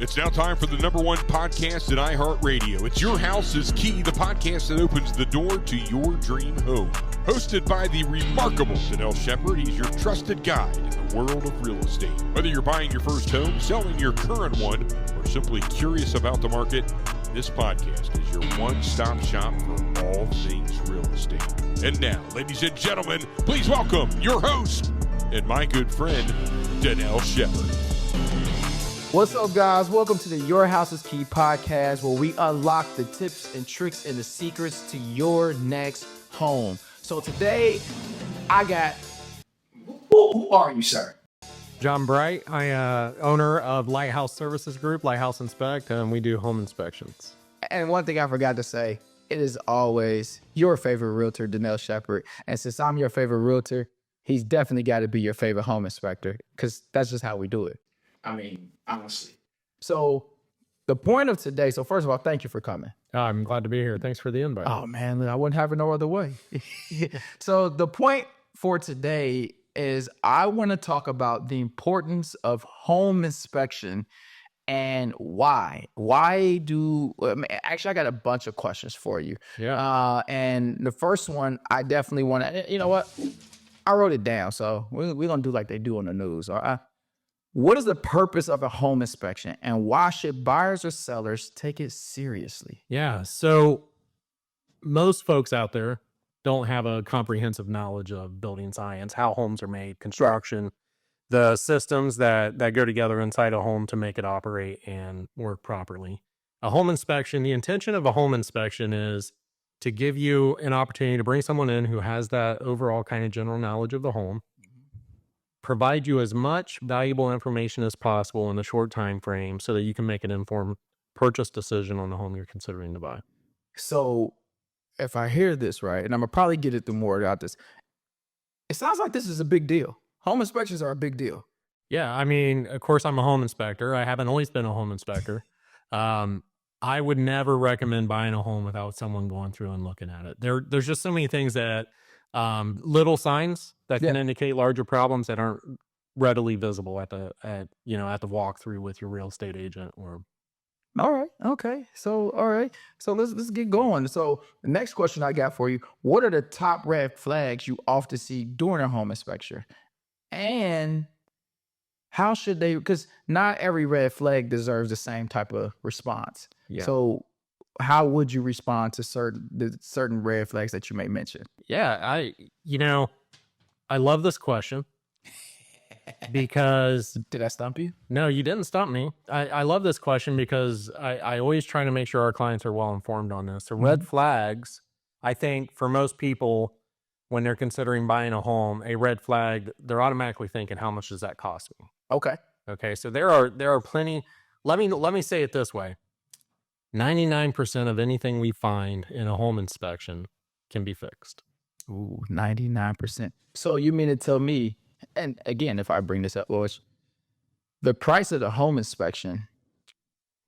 It's now time for the #1 podcast in iHeartRadio. It's Your House is Key, the podcast that opens the door to your dream home. Hosted by the remarkable Danelle Shepard, he's your trusted guide in the world of real estate. Whether you're buying your first home, selling your current one, or simply curious about the market, this podcast is your one-stop shop for all things real estate. And now, ladies and gentlemen, please welcome your host and my good friend, Danelle Shepard. What's up, guys? Welcome to the Your House is Key podcast, where we unlock the tips and tricks and the secrets to your next home. So today, I got... Who are you, sir? John Bright. I owner of Lighthouse Services Group, Lighthouse Inspect, and we do home inspections. And one thing I forgot to say, it is always your favorite realtor, Danelle Shepard. And since I'm your favorite realtor, he's definitely got to be your favorite home inspector, because that's just how we do it. I mean, honestly. So the point of today, so first of all, thank you for coming. I'm glad to be here. Thanks for the invite. Oh, man, I wouldn't have it no other way. So the point for today is I want to talk about the importance of home inspection and why. Actually, I got a bunch of questions for you. Yeah. And the first one, I definitely want to, you know what? I wrote it down, so we're going to do like they do on the news. All right. What is the purpose of a home inspection, and why should buyers or sellers take it seriously? Yeah. So most folks out there don't have a comprehensive knowledge of building science, how homes are made, construction, the systems that go together inside a home to make it operate and work properly. A home inspection, the intention of a home inspection is to give you an opportunity to bring someone in who has that overall kind of general knowledge of the home, provide you as much valuable information as possible in a short time frame so that you can make an informed purchase decision on the home you're considering to buy. So if I hear this right, and I'm going to probably get it through more about this, it sounds like this is a big deal. Home inspections are a big deal. Yeah, I mean, of course, I'm a home inspector. I haven't always been a home inspector. I would never recommend buying a home without someone going through and looking at it. There's just so many things that little signs that can indicate larger problems that aren't readily visible at the walkthrough with your real estate agent. Or all right, okay, so all right, so let's get going. So the next question I got for you: what are the top red flags you often see during a home inspection, and how should they? Because not every red flag deserves the same type of response. Yeah. So how would you respond to certain red flags that you may mention? Yeah, I love this question because... Did I stump you? No, you didn't stump me. I love this question because I always try to make sure our clients are well informed on this. So red flags, I think for most people, when they're considering buying a home, a red flag, they're automatically thinking, how much does that cost me? Okay. So there are plenty. Let me say it this way. 99% of anything we find in a home inspection can be fixed. Ooh, 99%. So you mean to tell me, and again, if I bring this up, Lois, the price of the home inspection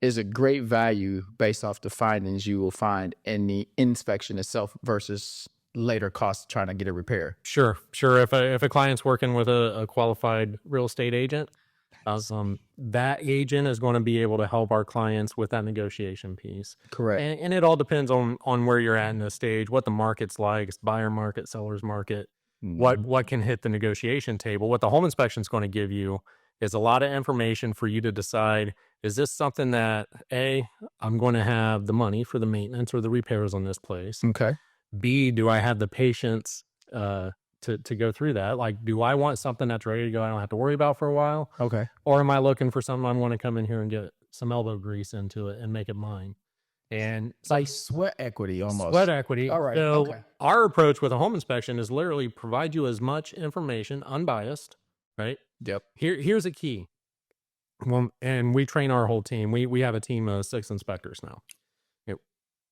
is a great value based off the findings you will find in the inspection itself versus later costs trying to get a repair. Sure. If a client's working with a qualified real estate agent, that agent is going to be able to help our clients with that negotiation piece. Correct. And it all depends on where you're at in the stage, what the market's like, it's buyer market, seller's market, what can hit the negotiation table. What the home inspection is going to give you is a lot of information for you to decide, is this something that, A, I'm going to have the money for the maintenance or the repairs on this place? Okay. B, do I have the patience to go through that? Like, do I want something that's ready to go I don't have to worry about for a while? Okay. Or am I looking for something I want to come in here and get some elbow grease into it and make it mine? And it's like sweat equity almost. Sweat equity. All right. So okay. Our approach with a home inspection is literally provide you as much information, unbiased, right? Yep. Here's a key. Well, and we train our whole team. We have a team of 6 inspectors now.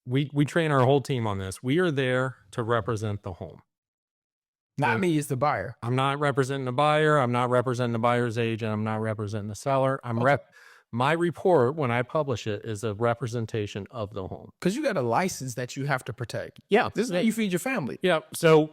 We train our whole team on this. We are there to represent the home. Not me, it's the buyer. I'm not representing the buyer. I'm not representing the buyer's agent. I'm not representing the seller. My report, when I publish it, is a representation of the home. Because you got a license that you have to protect. Yeah. This is how you feed your family. Yeah. So,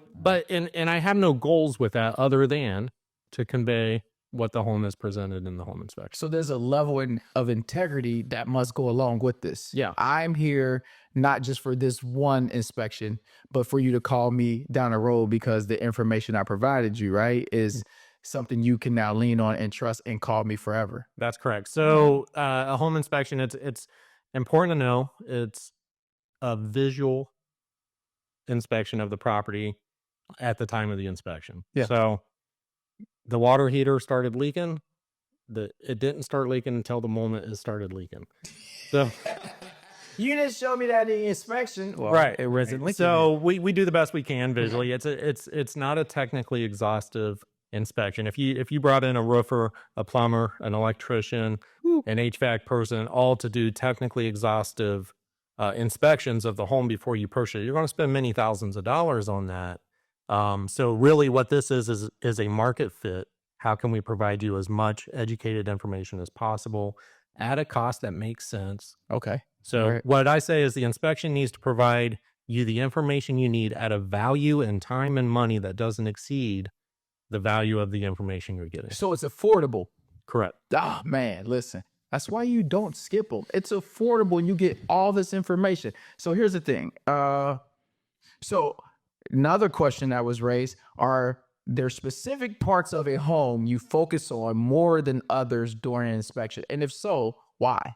and I have no goals with that other than to convey what the home is presented in the home inspection. So there's a level of integrity that must go along with this. Yeah. I'm here not just for this one inspection, but for you to call me down the road because the information I provided you, right, is something you can now lean on and trust and call me forever. That's correct. So a home inspection, it's important to know it's a visual inspection of the property at the time of the inspection. Yeah. So the water heater started leaking. It didn't start leaking until the moment it started leaking. So You didn't show me that in the inspection. Well, right. It wasn't leaking. So we do the best we can visually. It's not a technically exhaustive inspection. If you brought in a roofer, a plumber, an electrician, an HVAC person, all to do technically exhaustive inspections of the home before you purchase it, you're going to spend many thousands of dollars on that. So really what this is a market fit. How can we provide you as much educated information as possible at a cost that makes sense? Okay. So Right. what I say is the inspection needs to provide you the information you need at a value in time and money that doesn't exceed the value of the information you're getting. So it's affordable. Correct. Oh, man, listen. That's why you don't skip them. It's affordable and you get all this information. So here's the thing. So another question that was raised, are there specific parts of a home you focus on more than others during inspection? And if so, why?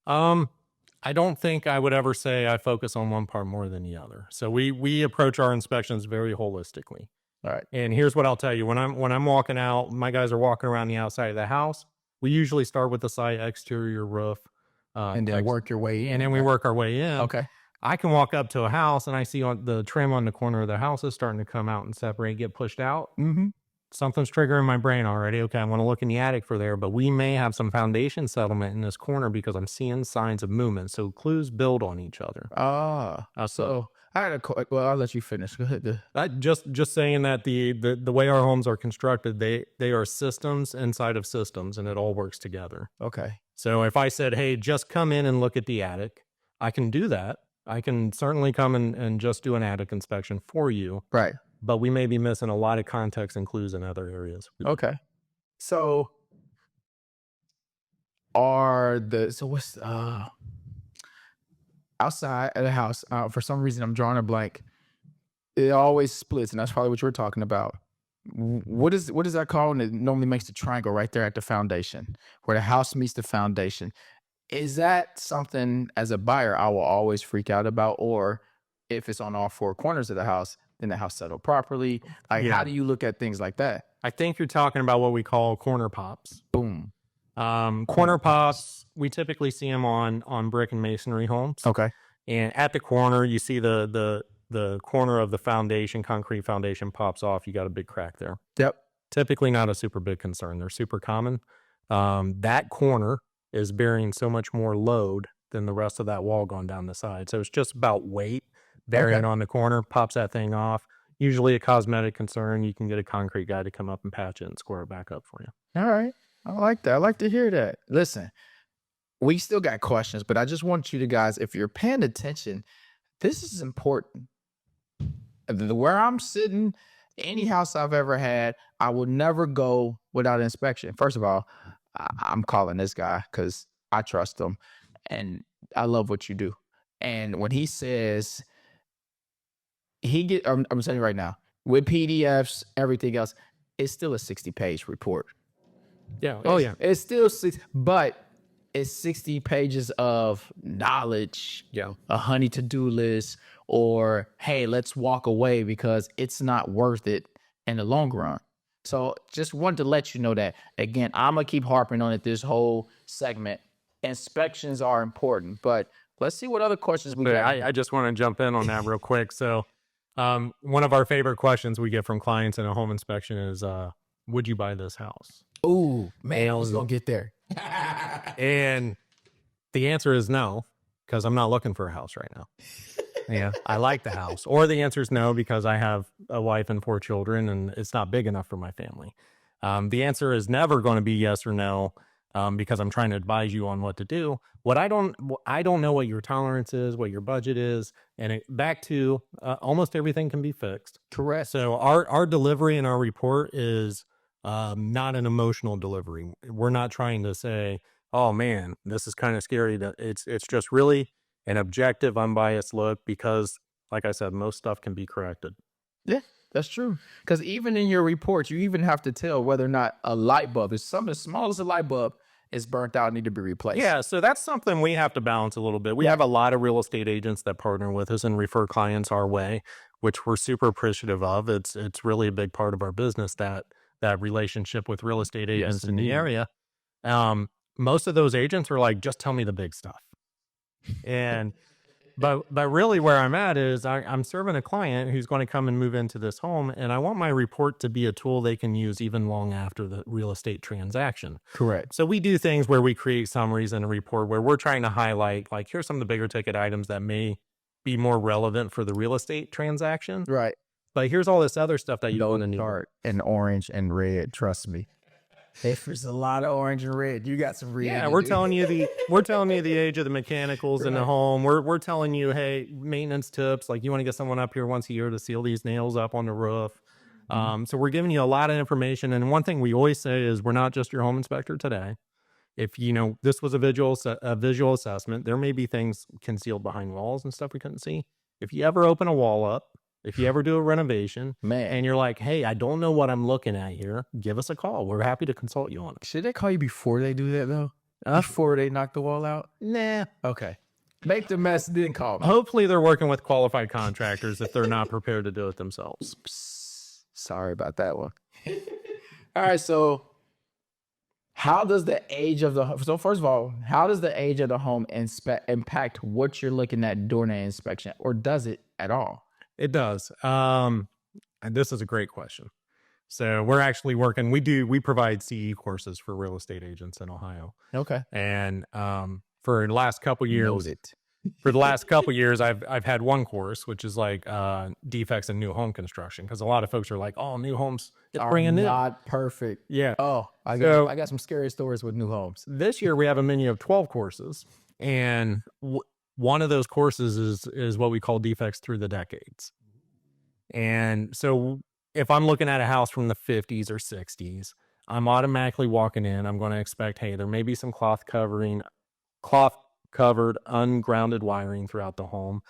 I don't think I would ever say I focus on one part more than the other. So we approach our inspections very holistically. All right. And here's what I'll tell you. When I'm walking out, my guys are walking around the outside of the house. We usually start with the side exterior roof. And then work your way in. And then we work our way in. Okay. I can walk up to a house and I see on the trim on the corner of the house is starting to come out and separate, get pushed out. Mm-hmm. Something's triggering my brain already. Okay, I want to look in the attic for there, but we may have some foundation settlement in this corner because I'm seeing signs of movement. So clues build on each other. So I had well, I'll let you finish. Go ahead. Just saying that the way our homes are constructed, they are systems inside of systems, and it all works together. Okay. So if I said, hey, just come in and look at the attic, I can do that. I can certainly come and just do an attic inspection for you. Right. But we may be missing a lot of context and clues in other areas. Okay. So what's outside of the house, for some reason I'm drawing a blank. It always splits, and that's probably what you were talking about. What is that called? And it normally makes the triangle right there at the foundation, where the house meets the foundation. Is that something as a buyer I will always freak out about? Or if it's on all four corners of the house, then the house settled properly? Like, how do you look at things like that? I think you're talking about what we call corner pops. Boom. Corner pops, we typically see them on brick and masonry homes. Okay. And at the corner, you see the corner of the foundation, concrete foundation pops off. You got a big crack there. Yep. Typically not a super big concern. They're super common. That corner is bearing so much more load than the rest of that wall going down the side. So it's just about weight bearing on the corner, pops that thing off. Usually a cosmetic concern. You can get a concrete guy to come up and patch it and square it back up for you. All right. I like that. I like to hear that. Listen, we still got questions, but I just want you to guys, if you're paying attention, this is important. Where I'm sitting, any house I've ever had, I will never go without inspection. First of all, I'm calling this guy because I trust him and I love what you do. And when he says I'm telling you right now, with PDFs, everything else, it's still a 60-page report. Yeah. Oh, yeah. It's still but it's 60 pages of knowledge. Yeah. A honey to-do list, or hey, let's walk away because it's not worth it in the long run. So just wanted to let you know that. Again, I'm going to keep harping on it this whole segment. Inspections are important, but let's see what other questions we got. I just want to jump in on that real quick. So one of our favorite questions we get from clients in a home inspection is, would you buy this house? Ooh, man, I was going to get there. And the answer is no, because I'm not looking for a house right now. Yeah, I like the house. Or the answer is no, because I have a wife and 4 children and it's not big enough for my family. The answer is never going to be yes or no, because I'm trying to advise you on what to do. I don't know what your tolerance is, what your budget is, and back to almost everything can be fixed. Correct. So our delivery and our report is not an emotional delivery. We're not trying to say, oh man, this is kind of scary. It's just really an objective, unbiased look because, like I said, most stuff can be corrected. Yeah, that's true. Because even in your report, you even have to tell whether or not a light bulb is something as small as a light bulb is burnt out and need to be replaced. Yeah, so that's something we have to balance a little bit. We have a lot of real estate agents that partner with us and refer clients our way, which we're super appreciative of. It's really a big part of our business, that relationship with real estate agents in the area. Most of those agents are like, just tell me the big stuff. And but really where I'm at is I'm serving a client who's going to come and move into this home, and I want my report to be a tool they can use even long after the real estate transaction. Correct. So we do things where we create summaries in a report where we're trying to highlight, like, here's some of the bigger ticket items that may be more relevant for the real estate transaction. Right. But here's all this other stuff that you want to know. Start in orange and red. Trust me. If there's a lot of orange and red, you got some red. Yeah, we're telling you the age of the mechanicals in the home. We're telling you, hey, maintenance tips, like you want to get someone up here once a year to seal these nails up on the roof. So we're giving you a lot of information. And one thing we always say is we're not just your home inspector today. If this was a visual assessment, there may be things concealed behind walls and stuff we couldn't see. If you ever open a wall up, if you ever do a renovation, and you're like, hey, I don't know what I'm looking at here, give us a call. We're happy to consult you on it. Should they call you before they do that, though? Before they knock the wall out? Nah. Okay. Make the mess, then call me. Hopefully they're working with qualified contractors if they're not prepared to do it themselves. Sorry about that one. All right, so how does the age of the home, so first of all, how does the age of the home impact what you're looking at during an inspection, or does it at all? It does. And this is a great question. So we're actually working, we provide CE courses for real estate agents in Ohio. Okay. And for the last couple years, I've had one course, which is like defects in new home construction. Because a lot of folks are like, oh, new homes, it's brand new. Not perfect. Yeah. Oh, I got some scary stories with new homes. This year we have a menu of 12 courses. And one of those courses is what we call defects through the decades. And so if I'm looking at a house from the 50s or 60s, I'm automatically walking in. I'm going to expect, hey, there may be some cloth covered, ungrounded wiring throughout the home.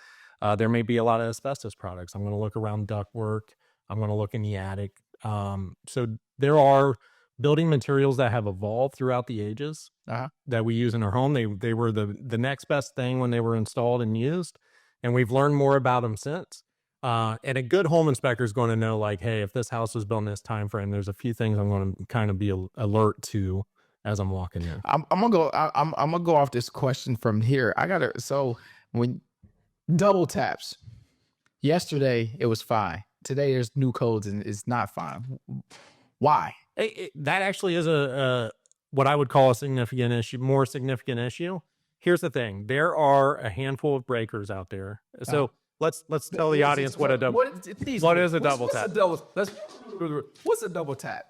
There may be a lot of asbestos products. I'm going to look around ductwork. I'm going to look in the attic. So there are building materials that have evolved throughout the ages that we use in our home. They were the next best thing when they were installed and used, and we've learned more about them since. And a good home inspector is going to know, like, hey, if this house was built in this time frame, there's a few things I'm going to kind of be alert to as I'm walking in. I'm gonna go off this question from here. So when double taps, yesterday it was fine. Today there's new codes and it's not fine. Why? That actually is what I would call a more significant issue. Here's the thing: there are a handful of breakers out there. So let's tell the audience what a double. What is a double tap? What's a double tap?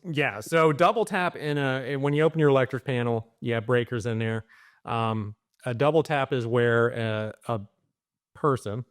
Yeah, so double tap when you open your electric panel, you have breakers in there. A double tap is where a person,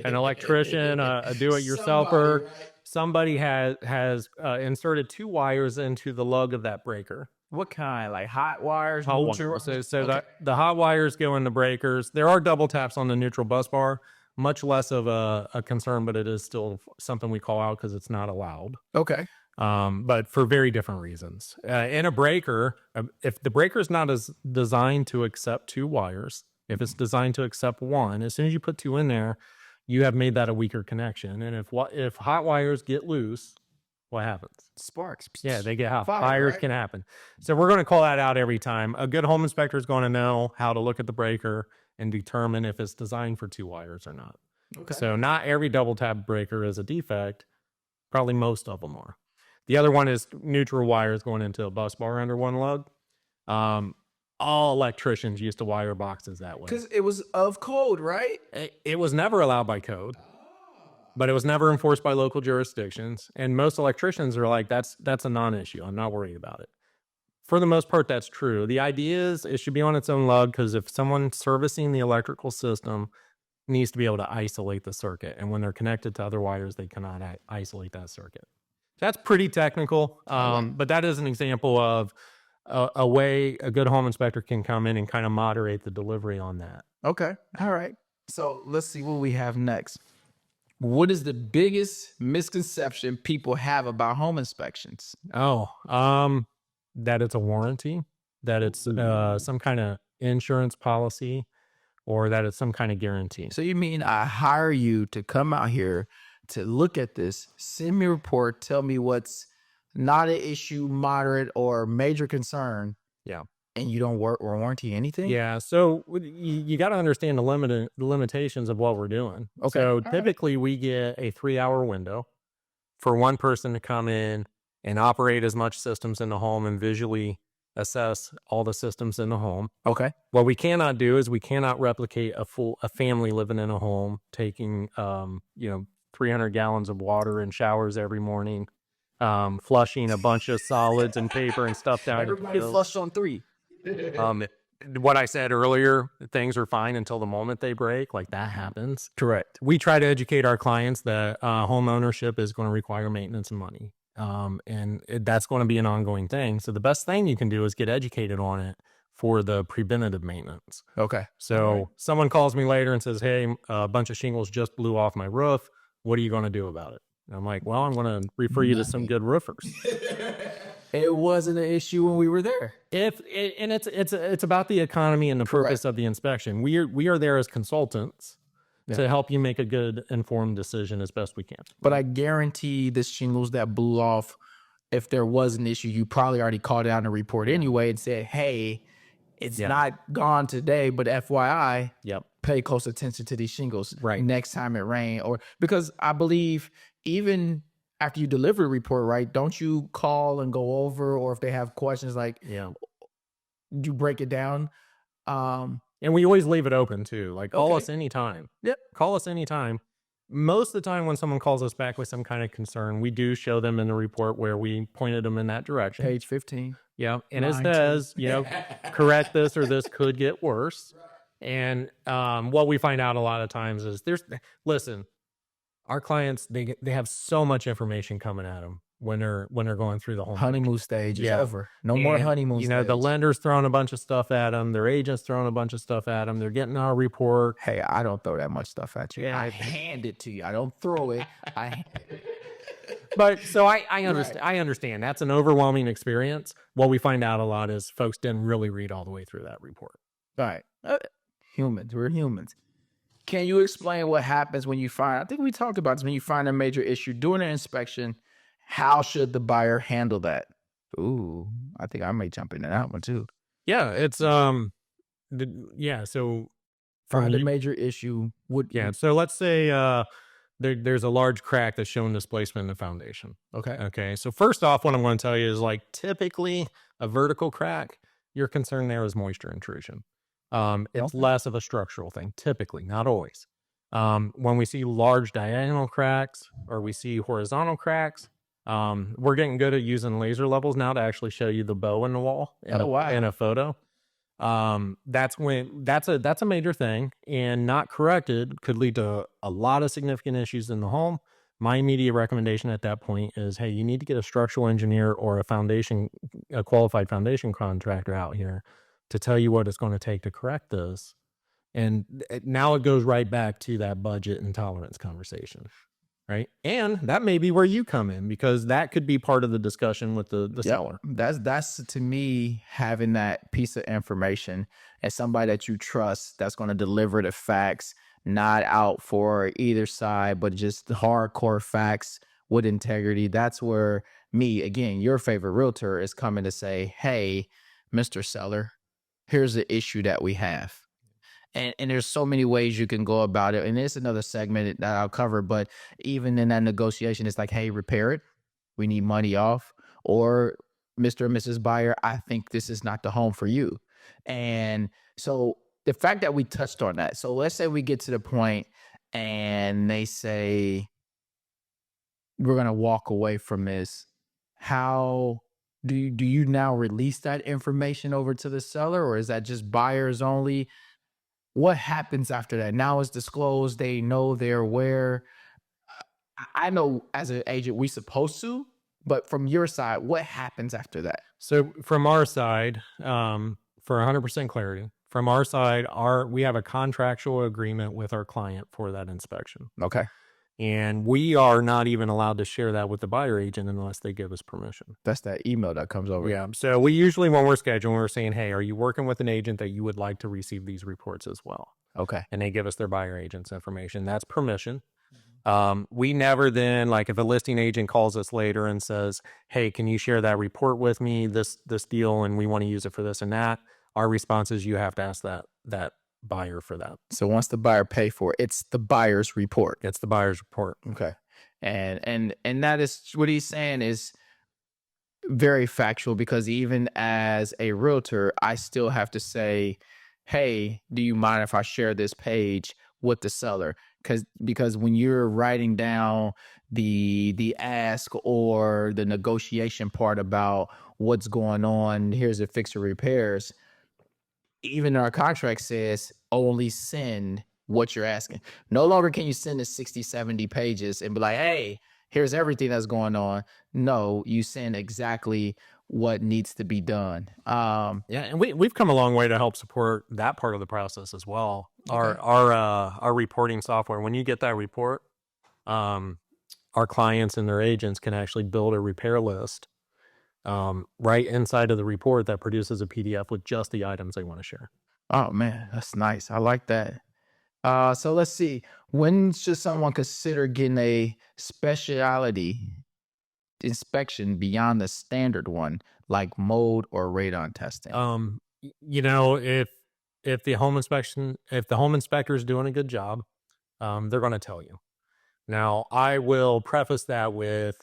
an electrician, a do-it-yourselfer. Somebody has inserted two wires into the lug of that breaker. What kind? Like hot wires? Hot wires. So the hot wires go in the breakers. There are double taps on the neutral bus bar. Much less of a concern, but it is still something we call out because it's not allowed. Okay. But for very different reasons. In a breaker, if the breaker is not designed to accept two wires, if it's designed to accept one, as soon as you put two in there, you have made that a weaker connection. And if hot wires get loose, what happens? Sparks. Yeah, they get hot. Fires can happen. So we're going to call that out every time. A good home inspector is going to know how to look at the breaker and determine if it's designed for two wires or not. Okay. So not every double tap breaker is a defect. Probably most of them are. The other one is neutral wires going into a bus bar under one lug. All electricians used to wire boxes that way. Because it was of code, right? It was never allowed by code, but it was never enforced by local jurisdictions. And most electricians are like, that's a non-issue. I'm not worried about it. For the most part, that's true. The idea is it should be on its own lug because if someone servicing the electrical system needs to be able to isolate the circuit. And when they're connected to other wires, they cannot isolate that circuit. That's pretty technical, but that is an example of a way a good home inspector can come in and kind of moderate the delivery on that. Okay. All right. So let's see what we have next. What is the biggest misconception people have about home inspections? That it's a warranty, that it's some kind of insurance policy, or that it's some kind of guarantee. So you mean I hire you to come out here to look at this, send me a report, tell me what's not an issue, moderate, or major concern, Yeah. and you don't work or warranty anything? Yeah. So you got to understand the limitations of what we're doing. Okay. So All right. typically we get a 3-hour window for one person to come in and operate as much systems in the home and visually assess all the systems in the home. Okay. What we cannot do is we cannot replicate a family living in a home taking 300 gallons of water and showers every morning, flushing a bunch of solids and paper and stuff down. Everybody flush on 3. What I said earlier, things are fine until the moment they break. Like that happens. Correct. We try to educate our clients that home ownership is going to require maintenance and money. That's going to be an ongoing thing. So the best thing you can do is get educated on it for the preventative maintenance. Okay. So someone calls me later and says, hey, a bunch of shingles just blew off my roof. What are you going to do about it? And I'm like, well, I'm going to refer you to some good roofers. It wasn't an issue when we were there. It's about the economy and the purpose of the inspection. We are there as consultants to help you make a good informed decision as best we can. But I guarantee the shingles that blew off, if there was an issue, you probably already called out in a report anyway and said, hey, it's not gone today, but FYI, pay close attention to these shingles next time it rains. Or because I believe even after you deliver a report, right, don't you call and go over, or if they have questions, like you break it down? And we always leave it open too. Like call us anytime. Yep. Call us anytime. Most of the time when someone calls us back with some kind of concern, we do show them in the report where we pointed them in that direction. Page 15. Yeah. And it says, correct this or this could get worse. And what we find out a lot of times is listen, our clients, they have so much information coming at them when they're going through the home honeymoon stage is over. No more honeymoon stage. The lender's throwing a bunch of stuff at them. Their agent's throwing a bunch of stuff at them. They're getting our report. Hey, I don't throw that much stuff at you. I hand it to you. I don't throw it. But so I understand. I understand. That's an overwhelming experience. What we find out a lot is folks didn't really read all the way through that report. All right. Humans. We're humans. Can you explain what happens when you find, I think we talked about this, when you find a major issue during an inspection, how should the buyer handle that? Ooh, I think I may jump into that one too. Yeah, it's so find a major issue. So let's say there's a large crack that's showing displacement in the foundation. Okay. So first off, what I'm going to tell you is, like, typically a vertical crack, your concern there is moisture intrusion. It's less of a structural thing, typically, not always. When we see large diagonal cracks or we see horizontal cracks, we're getting good at using laser levels now to actually show you the bow in the wall in a photo. That's a major thing, and not corrected could lead to a lot of significant issues in the home. My immediate recommendation at that point is, hey, you need to get a structural engineer or a qualified foundation contractor out here to tell you what it's going to take to correct this. And now it goes right back to that budget and tolerance conversation, right? And that may be where you come in, because that could be part of the discussion with the seller. That's to me, having that piece of information and somebody that you trust that's going to deliver the facts, not out for either side, but just the hardcore facts with integrity. That's where me, again, your favorite realtor, is coming to say, hey, Mr. Seller, here's the issue that we have. And there's so many ways you can go about it. And it's another segment that I'll cover. But even in that negotiation, it's like, hey, repair it. We need money off. Or Mr. and Mrs. Buyer, I think this is not the home for you. And so the fact that we touched on that. So let's say we get to the point and they say, we're going to walk away from this. How do you now release that information over to the seller, or is that just buyers only? What happens after that? Now it's disclosed. They know, they're aware. I know as an agent, we're supposed to, But from your side, what happens after that? So from our side, for 100% clarity, from our side, we have a contractual agreement with our client for that inspection. Okay. And we are not even allowed to share that with the buyer agent unless they give us permission. That's that email that comes over. Yeah. So we usually, when we're scheduling, we're saying, hey, are you working with an agent that you would like to receive these reports as well? Okay. And they give us their buyer agent's information. That's permission. We never then, like if a listing agent calls us later and says, hey, can you share that report with me, this deal, and we want to use it for this and that, our response is you have to ask that buyer for that. So once the buyer pay for it, it's the buyer's report. It's the buyer's report. Okay. And that is what he's saying is very factual, because even as a realtor, I still have to say, hey, do you mind if I share this page with the seller? Because when you're writing down the ask or the negotiation part about what's going on, here's the fix or repairs, even our contract says only send what you're asking. No longer can you send the 60, 70 pages and be like, hey, here's everything that's going on. No, you send exactly what needs to be done. Yeah, and we've come a long way to help support that part of the process as well. Okay. Our reporting software, when you get that report, our clients and their agents can actually build a repair list right inside of the report that produces a PDF with just the items they want to share. Oh man, that's nice. I like that. So let's see. When should someone consider getting a specialty inspection beyond the standard one, like mold or radon testing? If the home inspector is doing a good job, they're going to tell you. Now, I will preface that with,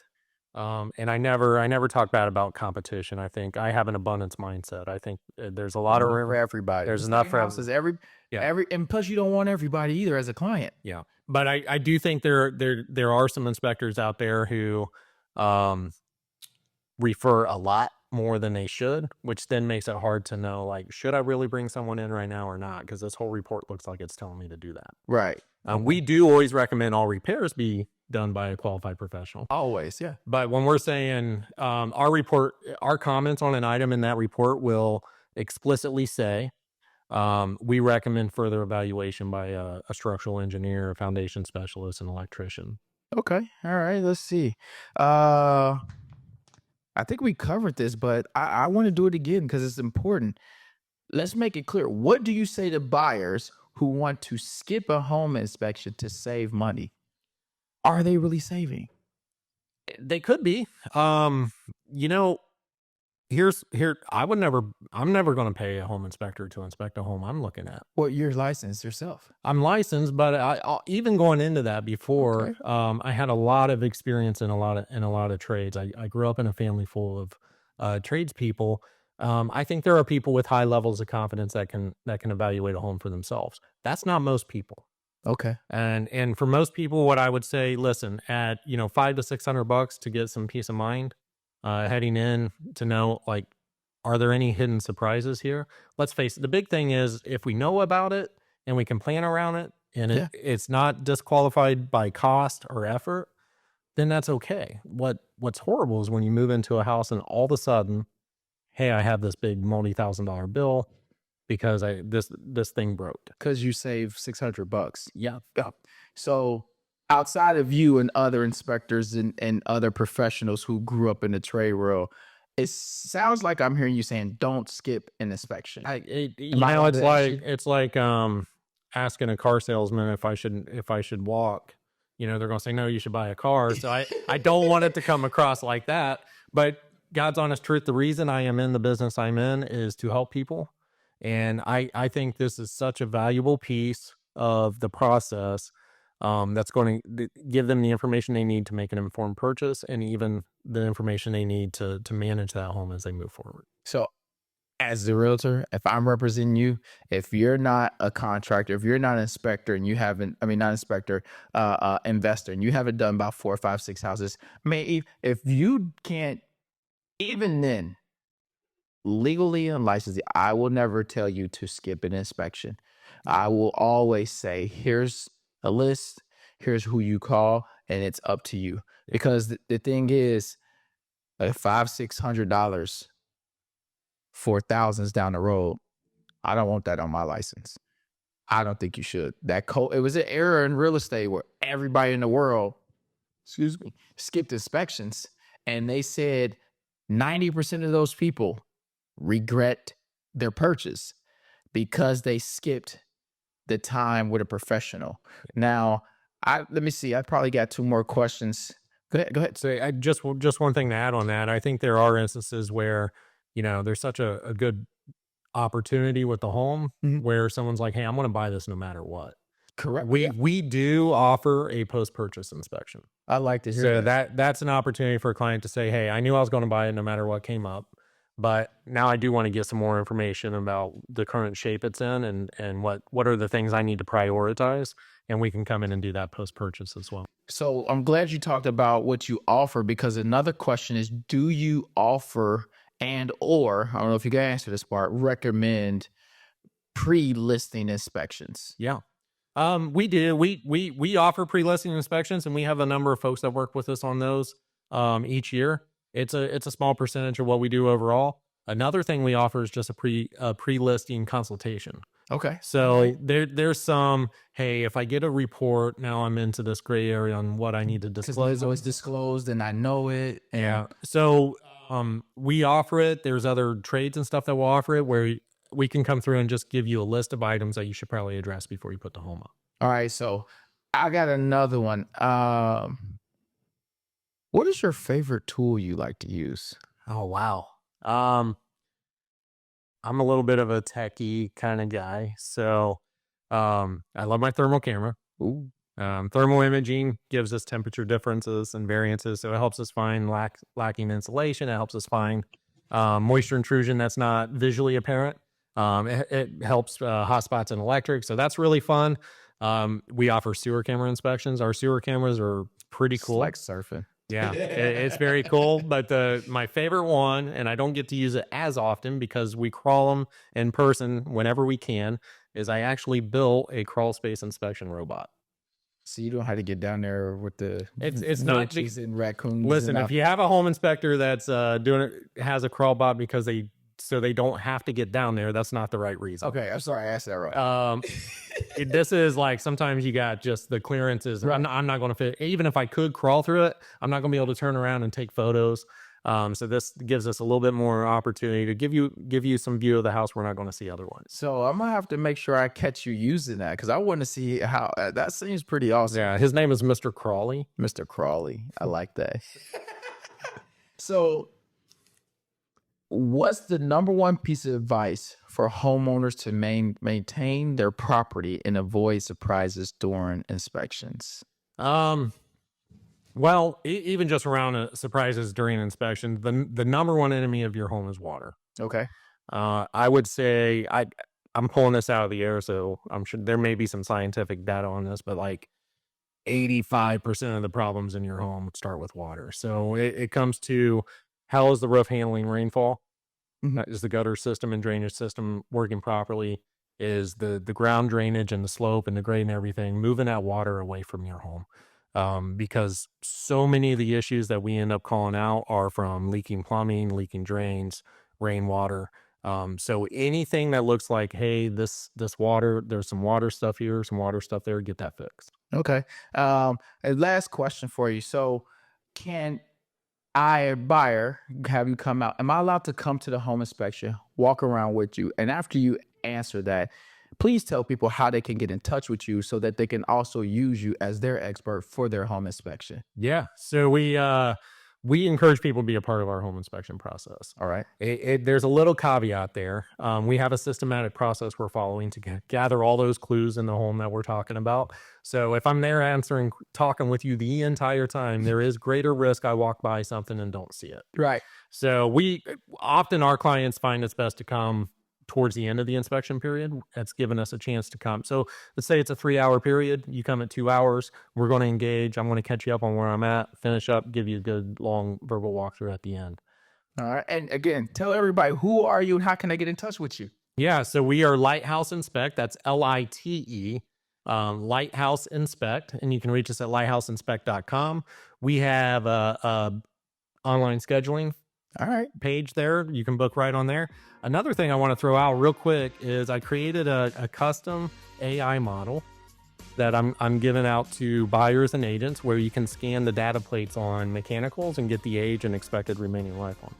and I never talk bad about competition. I think I have an abundance mindset. I think there's a lot for everybody. There's enough for houses. And plus you don't want everybody either as a client. Yeah, but I do think there are some inspectors out there who refer a lot more than they should, which then makes it hard to know, like, should I really bring someone in right now or not? Because this whole report looks like it's telling me to do that. Right. We do always recommend all repairs be done by a qualified professional. Always, yeah. But when we're saying our comments on an item in that report will explicitly say, we recommend further evaluation by a structural engineer, a foundation specialist, an electrician. Okay. All right. Let's see. I think we covered this, but I want to do it again because it's important. Let's make it clear. What do you say to buyers who want to skip a home inspection to save money? Are they really saving? They could be. I'm never going to pay a home inspector to inspect a home I'm looking at. Well, you're licensed yourself. I'm licensed, but I even going into that before, okay. I had a lot of experience in a lot of trades. I grew up in a family full of tradespeople. I think there are people with high levels of confidence that can evaluate a home for themselves. That's not most people. Okay. And for most people, what I would say, listen, at $500 to $600 to get some peace of mind, heading in to know, like, are there any hidden surprises here? Let's face it. The big thing is if we know about it and we can plan around it and it's not disqualified by cost or effort, then that's okay. What's horrible is when you move into a house and all of a sudden, hey, I have this big multi-$1,000 bill because this thing broke. Because you save $600. Yeah. So outside of you and other inspectors and other professionals who grew up in the trade world, it sounds like I'm hearing you saying don't skip an inspection. It's like asking a car salesman if I should walk. They're going to say, no, you should buy a car. So I don't want it to come across like that. But God's honest truth, the reason I am in the business I'm in is to help people. And I think this is such a valuable piece of the process that's going to give them the information they need to make an informed purchase and even the information they need to manage that home as they move forward. So as the realtor, if I'm representing you, if you're not a contractor, if you're not an inspector and you haven't, not inspector, investor, and you haven't done about 4, 5, 6 houses, if you can't, even then, legally and licensed, I will never tell you to skip an inspection. I will always say, here's a list, here's who you call, and it's up to you. Because the thing is, $500-$600 for thousands down the road. I don't want that on my license. I don't think you should. It was an era in real estate where everybody in the world, skipped inspections, and they said 90% of those people regret their purchase because they skipped the time with a professional. Now, let me see. I probably got 2 more questions. Go ahead. So I just one thing to add on that. I think there are instances where, there's such a good opportunity with the home where someone's like, hey, I'm going to buy this no matter what. Correct. We do offer a post-purchase inspection. I like to hear that's an opportunity for a client to say, hey, I knew I was going to buy it no matter what came up, but now I do want to get some more information about the current shape it's in and what are the things I need to prioritize, and we can come in and do that post-purchase as well. So I'm glad you talked about what you offer, because another question is, do you offer or I don't know if you can answer this part, recommend pre-listing inspections? Yeah. We do. We offer pre-listing inspections, and we have a number of folks that work with us on those each year. It's a small percentage of what we do overall. Another thing we offer is just a pre-listing consultation. Okay. So there's some, hey, if I get a report, now I'm into this gray area on what I need to disclose. It's always disclosed and I know it. Yeah. So we offer it. There's other trades and stuff that will offer it where we can come through and just give you a list of items that you should probably address before you put the home up. All right. So I got another one. What is your favorite tool you like to use? Oh, wow. I'm a little bit of a techie kind of guy. So I love my thermal camera. Ooh. Thermal imaging gives us temperature differences and variances. So it helps us find lacking insulation. It helps us find moisture intrusion that's not visually apparent. It helps hotspots in electric. So that's really fun. We offer sewer camera inspections. Our sewer cameras are pretty cool. It's like surfing. Yeah, it's very cool. But my favorite one, and I don't get to use it as often because we crawl them in person whenever we can, is I actually built a crawl space inspection robot. So you don't have to get down there with the it's not and raccoons. Listen, if you have a home inspector that's has a crawl bot because they don't have to get down there, that's not the right reason. Okay, I'm sorry I asked that right. This is like sometimes you got just the clearances. Right. I'm not going to fit. Even if I could crawl through it, I'm not going to be able to turn around and take photos. So this gives us a little bit more opportunity to give you some view of the house we're not going to see otherwise. So I'm gonna have to make sure I catch you using that, because I want to see how that seems pretty awesome. Yeah, his name is Mr. Crawley. Mr. Crawley, I like that. So, what's the number one piece of advice for homeowners to maintain their property and avoid surprises during inspections? Well, even just around surprises during inspection, the number one enemy of your home is water. Okay. I would say I'm pulling this out of the air, so I'm sure there may be some scientific data on this, but like 85% of the problems in your home start with water. So it comes to, how is the roof handling rainfall? Mm-hmm. Is the gutter system and drainage system working properly? Is the ground drainage and the slope and the grade and everything moving that water away from your home? Because so many of the issues that we end up calling out are from leaking plumbing, leaking drains, rainwater. So anything that looks like, hey, this water, there's some water stuff here, some water stuff there, get that fixed. Okay. And last question for you. So can I, a buyer, have you come out? Am I allowed to come to the home inspection, walk around with you? And after you answer that, please tell people how they can get in touch with you so that they can also use you as their expert for their home inspection. Yeah. So we encourage people to be a part of our home inspection process. All right. There's a little caveat there. We have a systematic process we're following to gather all those clues in the home that we're talking about. So if I'm there talking with you the entire time, there is greater risk I walk by something and don't see it. Right. So our clients find it's best to come towards the end of the inspection period. That's given us a chance to come. So let's say it's a 3-hour period. You come at 2 hours. We're going to engage. I'm going to catch you up on where I'm at, finish up, give you a good long verbal walkthrough at the end. All right. And again, tell everybody, who are you and how can I get in touch with you? Yeah. So we are Lighthouse Inspect. That's LITE, Lighthouse Inspect. And you can reach us at lighthouseinspect.com. We have a online scheduling All right. page there. You can book right on there. Another thing I want to throw out real quick is I created a custom AI model that I'm giving out to buyers and agents, where you can scan the data plates on mechanicals and get the age and expected remaining life on them.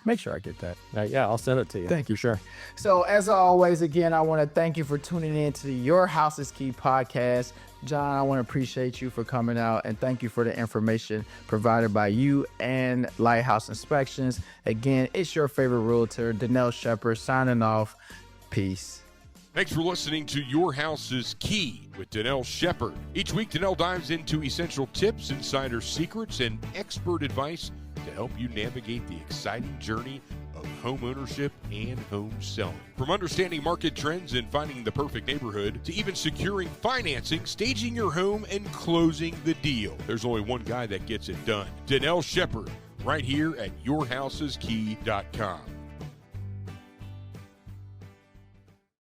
Make sure I get that. Yeah, I'll send it to you. Thank you. Sure. So as always, again, I want to thank you for tuning in to Your House is Key podcast. John, I want to appreciate you for coming out, and thank you for the information provided by you and Lighthouse Inspections. Again, it's your favorite realtor, Danelle Shepherd, signing off. Peace. Thanks for listening to Your House is Key with Danelle Shepherd. Each week, Danelle dives into essential tips, insider secrets, and expert advice to help you navigate the exciting journey of home ownership and home selling. From understanding market trends and finding the perfect neighborhood, to even securing financing, staging your home, and closing the deal, there's only one guy that gets it done. Danelle Shepherd, right here at yourhouseskey.com.